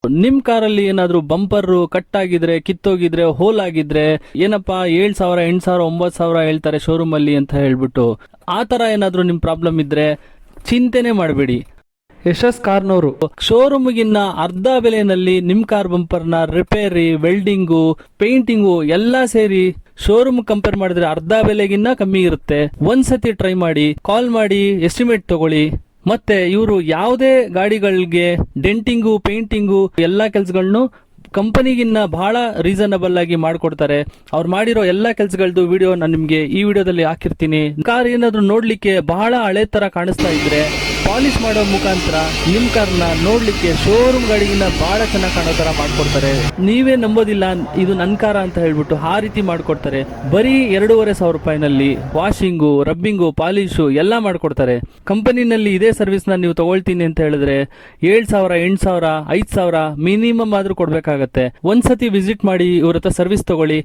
ನಿಮ್ ಕಾರಲ್ಲಿ ಏನಾದ್ರೂ ಬಂಪರ್ ಕಟ್ ಆಗಿದ್ರೆ, ಕಿತ್ತೋಗಿದ್ರೆ, ಹೋಲ್ ಆಗಿದ್ರೆ, ಏನಪ್ಪಾ 7,000 8,000 9,000 ಹೇಳ್ತಾರೆ ಶೋರೂಮ್ ಅಲ್ಲಿ ಅಂತ ಹೇಳ್ಬಿಟ್ಟು, ಆ ತರ ಏನಾದ್ರೂ ನಿಮ್ ಪ್ರಾಬ್ಲಮ್ ಇದ್ರೆ ಚಿಂತೆನೆ ಮಾಡಬೇಡಿ. ಯಶಸ್ ಕಾರ್ನವರು ಶೋರೂಮ್ಗಿನ್ನ ಅರ್ಧ ಬೆಲೆನಲ್ಲಿ ನಿಮ್ ಕಾರ್ ಬಂಪರ್ನ ರಿಪೇರಿ, ವೆಲ್ಡಿಂಗು, ಪೇಂಟಿಂಗು ಎಲ್ಲಾ ಸೇರಿ ಶೋರೂಮ್ ಕಂಪೇರ್ ಮಾಡಿದ್ರೆ ಅರ್ಧ ಬೆಲೆಗಿನ್ನ ಕಮ್ಮಿ ಇರುತ್ತೆ. ಒಂದ್ಸತಿ ಟ್ರೈ ಮಾಡಿ, ಕಾಲ್ ಮಾಡಿ, ಎಸ್ಟಿಮೇಟ್ ತಗೊಳ್ಳಿ. ಮತ್ತೆ ಇವರು ಯಾವುದೇ ಗಾಡಿಗಳಿಗೆ ಡೆಂಟಿಂಗು, ಪೇಂಟಿಂಗು ಎಲ್ಲಾ ಕೆಲಸಗಳನ್ನು ಕಂಪನಿಗಿನ್ನ ಬಹಳ ರೀಸನಬಲ್ ಆಗಿ ಮಾಡ್ಕೊಡ್ತಾರೆ. ಅವ್ರು ಮಾಡಿರೋ ಎಲ್ಲಾ ಕೆಲಸಗಳದ್ದು ವಿಡಿಯೋ ನಾನು ನಿಮ್ಗೆ ಈ ವಿಡಿಯೋದಲ್ಲಿ ಹಾಕಿರ್ತೀನಿ. ಕಾರ್ ಏನಾದ್ರು ನೋಡ್ಲಿಕ್ಕೆ ಬಹಳ ಹಳೆ ತರ ಕಾಣಿಸ್ತಾ ಇದ್ರೆ ಪಾಲಿಶ್ ಮಾಡೋ ಮುಖಾಂತರ ನಿಮ್ ಕಾರ್ನ ನೋಡ್ಲಿಕ್ಕೆ ಶೋರೂಮ್ ಗಾಡಿಗಿನ್ನ ಬಹಳ ಚೆನ್ನಾಗಿ ಕಾಣೋ ತರ ಮಾಡ್ಕೊಡ್ತಾರೆ. ನೀವೇ ನಂಬೋದಿಲ್ಲ ಇದು ನನ್ ಕಾರ ಅಂತ ಹೇಳ್ಬಿಟ್ಟು ಆ ರೀತಿ ಮಾಡ್ಕೊಡ್ತಾರೆ. ಬರೀ 2,500 ರೂಪಾಯಿನಲ್ಲಿ ವಾಷಿಂಗು, ರಬ್ಬಿಂಗು, ಪಾಲಿಶು ಎಲ್ಲ ಮಾಡ್ಕೊಡ್ತಾರೆ. ಕಂಪನಿನಲ್ಲಿ ಇದೇ ಸರ್ವಿಸ್ ನ ನೀವು ತಗೊಳ್ತೀನಿ ಅಂತ ಹೇಳಿದ್ರೆ 7,000 8,000 5,000 ಮಿನಿಮಮ್ ಆದ್ರೂ ಕೊಡ್ಬೇಕಾಗತ್ತೆ. ಒಂದ್ಸತಿ ವಿಸಿಟ್ ಮಾಡಿ ಇವ್ರ ಹತ್ರ ಸರ್ವಿಸ್ ತಗೊಳ್ಳಿ.